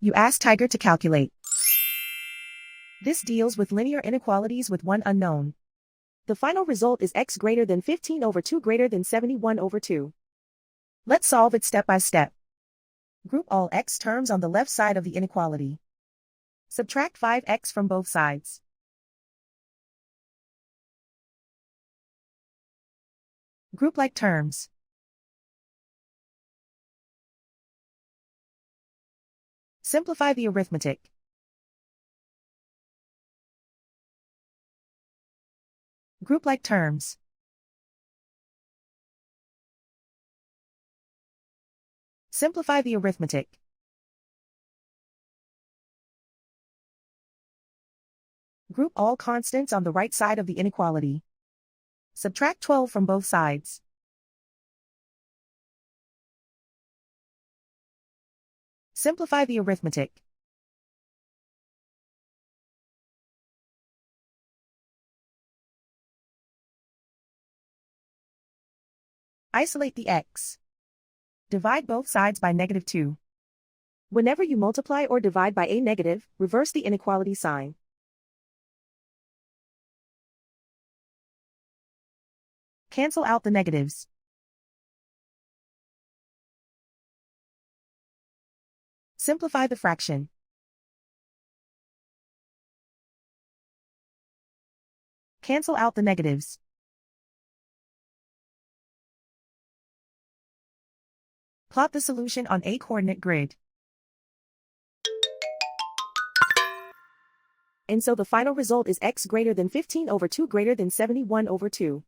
You ask Tiger to calculate. This deals with linear inequalities with one unknown. The final result is x greater than 15 over 2 greater than 71 over 2. Let's solve it step by step. Group all x terms on the left side of the inequality. Subtract 5x from both sides. Group like terms. Simplify the arithmetic. Group like terms. Simplify the arithmetic. Group all constants on the right side of the inequality. Subtract 12 from both sides. Simplify the arithmetic. Isolate the x. Divide both sides by -2. Whenever you multiply or divide by a negative, reverse the inequality sign. Cancel out the negatives. Simplify the fraction. Cancel out the negatives. Plot the solution on a coordinate grid. And so the final result is x greater than 15 over 2 greater than 71 over 2.